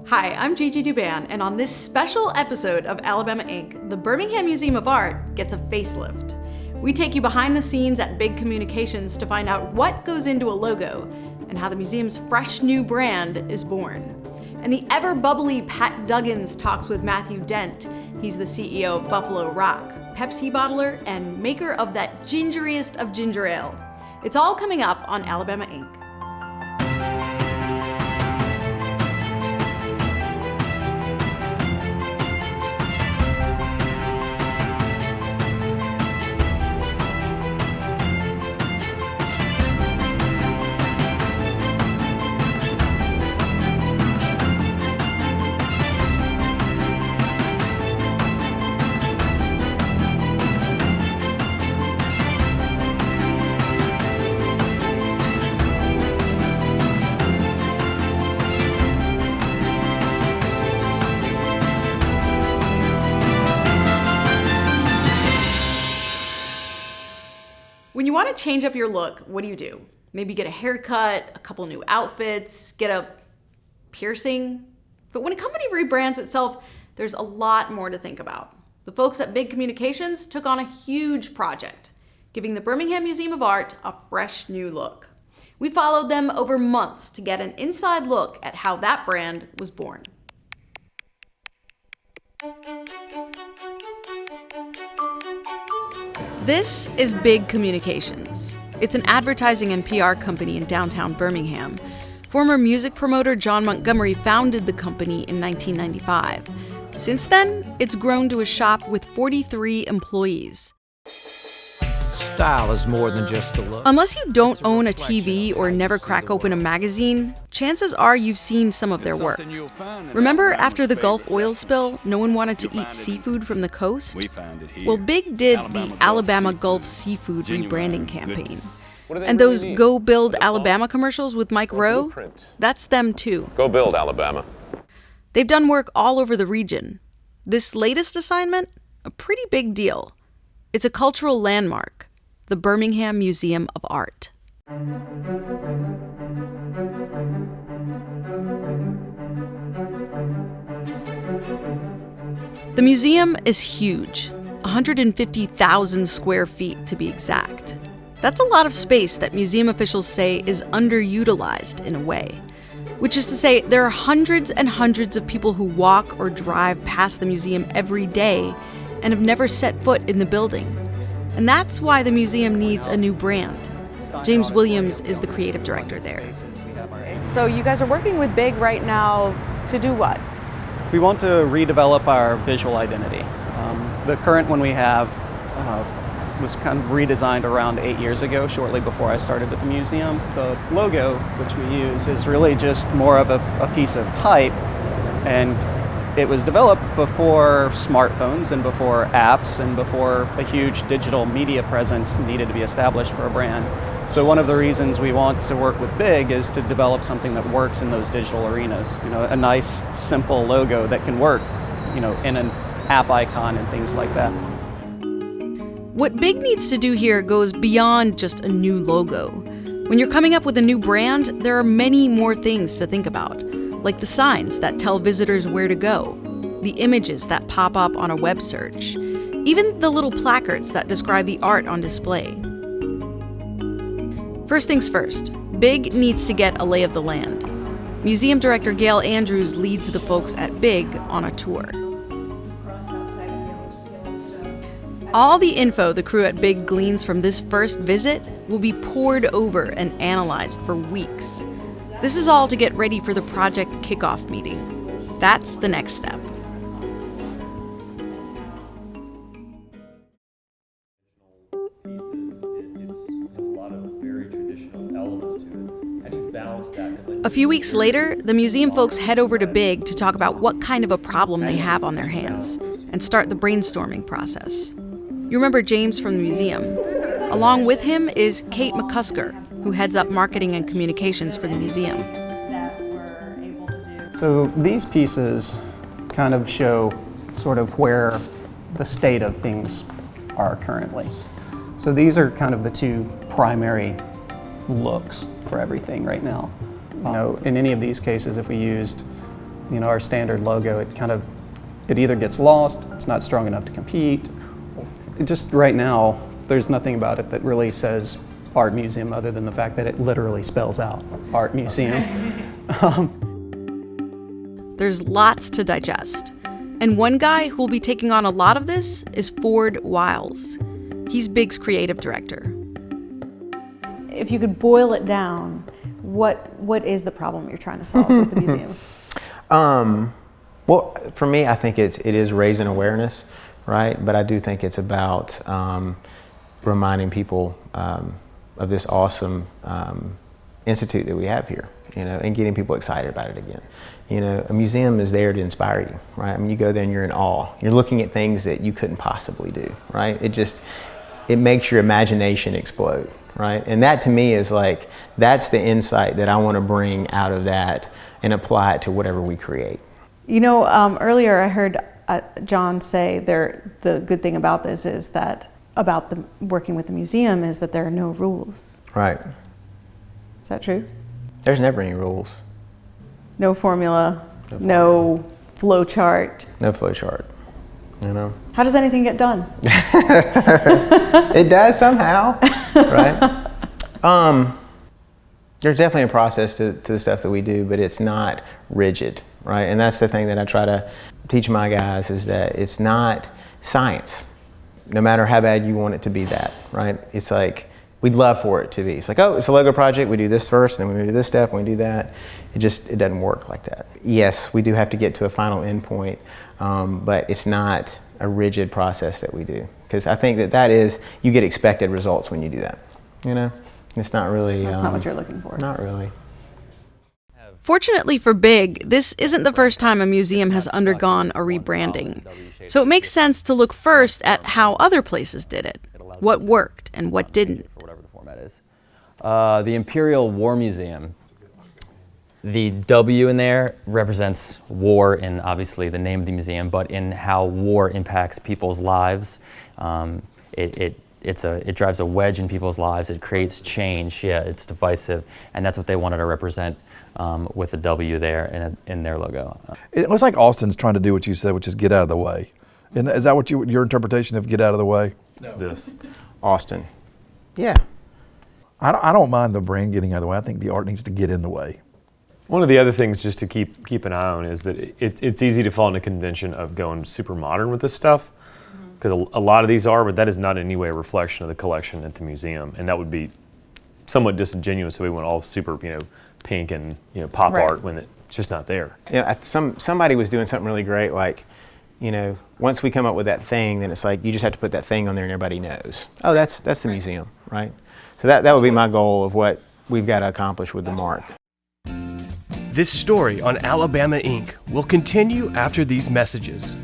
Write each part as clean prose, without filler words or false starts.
Hi, I'm Gigi and on this special episode of Alabama Inc., the Birmingham Museum of Art gets a facelift. We take you behind the scenes at Big Communications to find out what goes into a logo and how the museum's fresh new brand is born. And the ever-bubbly Pat Duggins talks with Matthew Dent. He's the CEO of Buffalo Rock, Pepsi bottler and maker of that gingeriest of ginger ale. It's all coming up on Alabama Inc. When you want to change up your look, what do? Maybe get a haircut, a couple new outfits, get a piercing. But when a company rebrands itself, there's a lot more to think about. The folks at Big Communications took on a huge project, giving the Birmingham Museum of Art a fresh new look. We followed them over months to get an inside look at how that brand was born. This is Big Communications. It's an advertising and PR company in downtown Birmingham. Former music promoter John Montgomery founded the company in 1995. Since then, it's grown to a shop with 43 employees. Style is more than just a look. Unless you don't own a TV or never crack open a magazine, chances are you've seen some of their work. Remember after the Gulf oil spill, no one wanted to eat seafood from the coast? Well, Big did the Alabama Gulf Seafood rebranding campaign. And those Go Build Alabama commercials with Mike Rowe, that's them too. Go Build Alabama. They've done work all over the region. This latest assignment, a pretty big deal. It's a cultural landmark, the Birmingham Museum of Art. The museum is huge, 150,000 square feet to be exact. That's a lot of space that museum officials say is underutilized in a way. Which is to say, there are hundreds and hundreds of people who walk or drive past the museum every day and have never set foot in the building. And that's why the museum needs a new brand. James Williams is the creative director there. So you guys are working with Big right now to do what? We want to redevelop our visual identity. The current one we have was kind of redesigned around 8 years ago, shortly before I started at the museum. The logo, which we use, is really just more of a piece of type, and it was developed before smartphones and before apps and before a huge digital media presence needed to be established for a brand. So one of the reasons we want to work with Big is to develop something that works in those digital arenas. You know, a nice, simple logo that can work, you know, in an app icon and things like that. What Big needs to do here goes beyond just a new logo. When you're coming up with a new brand, there are many more things to think about. Like the signs that tell visitors where to go, the images that pop up on a web search, even the little placards that describe the art on display. First things first, Big needs to get a lay of the land. Museum director Gail Andrews leads the folks at Big on a tour. All the info the crew at Big gleans from this first visit will be pored over and analyzed for weeks. This is all to get ready for the project kickoff meeting. That's the next step. A few weeks later, the museum folks head over to Big to talk about what kind of a problem they have on their hands and start the brainstorming process. You remember James from the museum. Along with him is Kate McCusker, who heads up marketing and communications for the museum. So these pieces kind of show sort of where the state of things are currently. So these are kind of the two primary looks for everything right now. You know, in any of these cases, if we used our standard logo, it either gets lost, it's not strong enough to compete. It just right now, there's nothing about it that really says art museum other than the fact that it literally spells out art museum. There's lots to digest. And one guy who'll be taking on a lot of this is Ford Wiles. He's Big's creative director. If you could boil it down, what is the problem you're trying to solve with the museum? Well, for me, I think it is raising awareness, right? But I do think it's about reminding people of this awesome institute that we have here, and getting people excited about it again. A museum is there to inspire you, right? I mean, you go there and you're in awe. You're looking at things that you couldn't possibly do, right? It makes your imagination explode, right? And that to me is that's the insight that I want to bring out of that and apply it to whatever we create. Earlier I heard John say the good thing about this is that working with the museum is that there are no rules. Right. Is that true? There's never any rules. No formula, no flow chart. No flow chart, How does anything get done? It does somehow, right? There's definitely a process to the stuff that we do, but it's not rigid, right? And that's the thing that I try to teach my guys, is that it's not science, no matter how bad you want it to be that, right? It's we'd love for it to be. It's it's a logo project, we do this first, then we do this step, we do that. It doesn't work like that. Yes, we do have to get to a final endpoint, but it's not a rigid process that we do. Because I think that is, you get expected results when you do that, It's not really... That's not what you're looking for. Not really. Fortunately for Big, this isn't the first time a museum has undergone a rebranding. So it makes sense to look first at how other places did it, what worked and what didn't. The Imperial War Museum. The W in there represents war in obviously the name of the museum, but in how war impacts people's lives. It drives a wedge in people's lives. It creates change. Yeah, it's divisive, and that's what they wanted to represent with the W there in their logo. It looks like Austin's trying to do what you said, which is get out of the way. And is that what your interpretation of get out of the way? No. This. Austin. Yeah. I don't mind the brand getting out of the way. I think the art needs to get in the way. One of the other things just to keep an eye on is that it's easy to fall into convention of going super modern with this stuff, because a lot of these are, but that is not in any way a reflection of the collection at the museum, and that would be somewhat disingenuous if we went all super, pink and pop art when it's just not there. Yeah, somebody was doing something really great, once we come up with that thing, then it's you just have to put that thing on there and everybody knows. Oh, that's the museum, right? So that would be my goal of what we've got to accomplish with the mark. This story on Alabama Inc. will continue after these messages.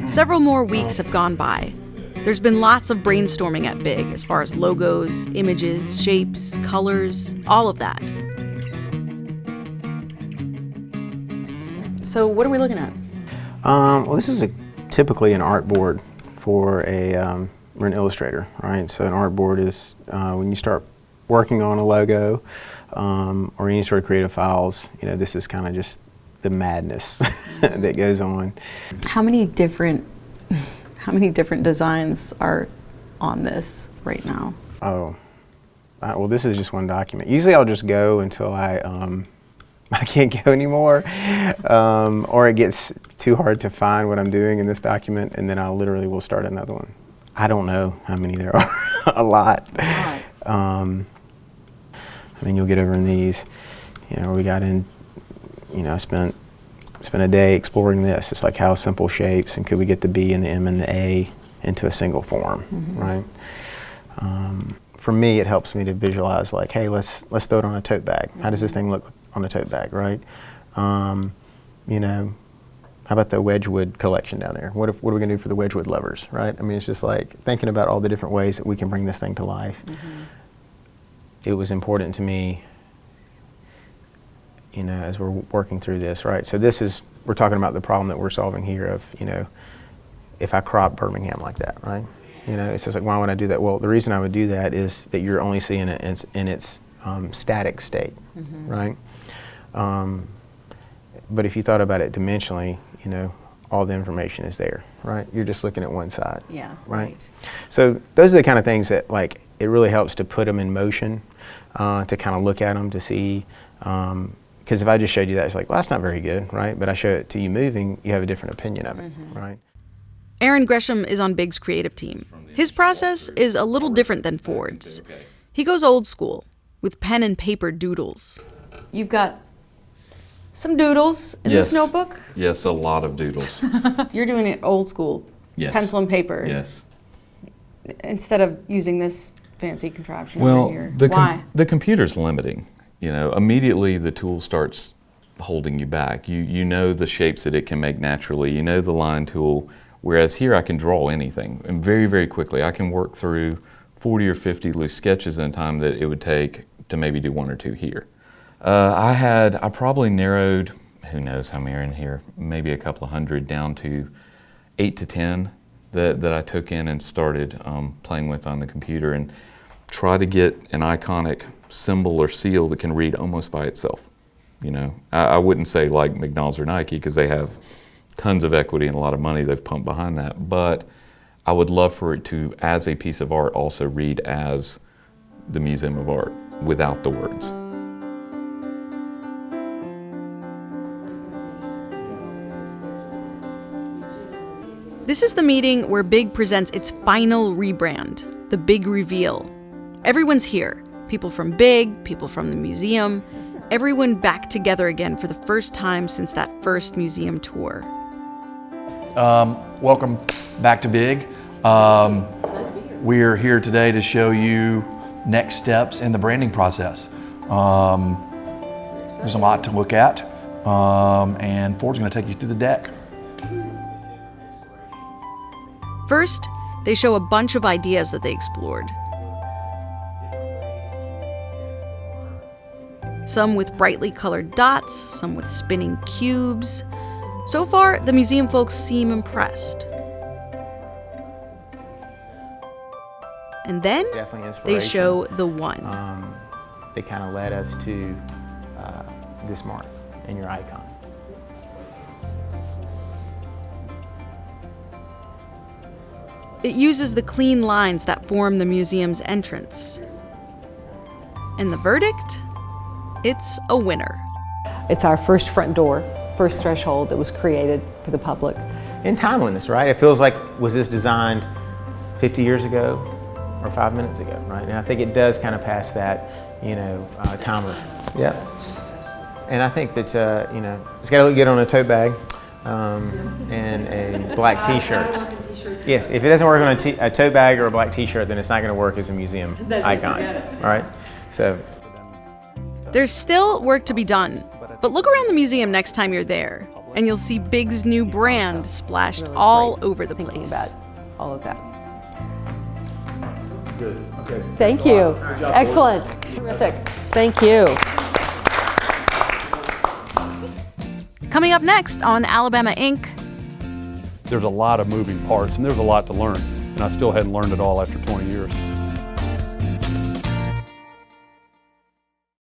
Several more weeks have gone by. There's been lots of brainstorming at Big as far as logos, images, shapes, colors, all of that. So what are we looking at? Well, this is typically an art board for an illustrator, right? So an art board is when you start working on a logo or any sort of creative files, this is kind of just the madness that goes on. How many different designs are on this right now? Oh, well, this is just one document. Usually I'll just go until I can't go anymore, or it gets too hard to find what I'm doing in this document, and then I literally will start another one. I don't know how many there are. A lot. You'll get over in these. We got in. I spent a day exploring this. It's how simple shapes, and could we get the B and the M and the A into a single form, right? For me, it helps me to visualize hey, let's throw it on a tote bag. How does this thing look on a tote bag, right? How about the Wedgwood collection down there? What are we gonna do for the Wedgwood lovers, right? It's just thinking about all the different ways that we can bring this thing to life. It was important to me, as we're working through this, right? So this is we're talking about the problem that we're solving here of, if I crop Birmingham like that, right? It's just like, why would I do that? Well, the reason I would do that is that you're only seeing it in its static state, right? But if you thought about it dimensionally, all the information is there, right? You're just looking at one side. Yeah. Right? So those are the kind of things that, like, it really helps to put them in motion, to kind of look at them to see, because if I just showed you that, it's like, well, that's not very good, right? But I show it to you moving, you have a different opinion of it, right? Aaron Gresham is on Big's creative team. His process is a little different than Ford's. He goes old school, with pen and paper doodles. You've got some doodles in this notebook? Yes, a lot of doodles. You're doing it old school, pencil and paper. Yes. Instead of using this fancy contraption Well, over here. Why? The computer's limiting. Immediately the tool starts holding you back. You know the shapes that it can make naturally. You know the line tool. Whereas here I can draw anything, and very, very quickly. I can work through 40 or 50 loose sketches in a time that it would take to maybe do 1 or 2 here. I probably narrowed, who knows how many are in here, maybe a couple of hundred down to 8 to 10 that I took in and started playing with on the computer, and try to get an iconic symbol or seal that can read almost by itself. I wouldn't say like McDonald's or Nike, because they have tons of equity and a lot of money they've pumped behind that, but I would love for it to, as a piece of art, also read as the Museum of Art without the words. This is the meeting where Big presents its final rebrand, the Big Reveal. Everyone's here. People from Big, people from the museum, everyone back together again for the first time since that first museum tour. Welcome back to Big. We're here today to show you next steps in the branding process. There's a lot to look at, and Ford's going to take you through the deck. First, they show a bunch of ideas that they explored. Some with brightly colored dots, some with spinning cubes. So far, the museum folks seem impressed. And then they show the one. They kind of led us to this mark and your icon. It uses the clean lines that form the museum's entrance. And the verdict? It's a winner. It's our first front door, first threshold that was created for the public. In timeliness, right? It feels like, was this designed 50 years ago or 5 minutes ago, right? And I think it does kind of pass that, timeless. Yep. And I think that, it's got to look good on a tote bag and a black t-shirt. Yes, if it doesn't work on a tote bag or a black t-shirt, then it's not going to work as a museum icon, all right? So. There's still work to be done, but look around the museum next time you're there, and you'll see Big's new brand splashed all over the place. About all of that. Good. Okay. Thank you. Excellent. Terrific. Thank you. Coming up next on Alabama Inc. There's a lot of moving parts, and there's a lot to learn, and I still hadn't learned it all after 20 years.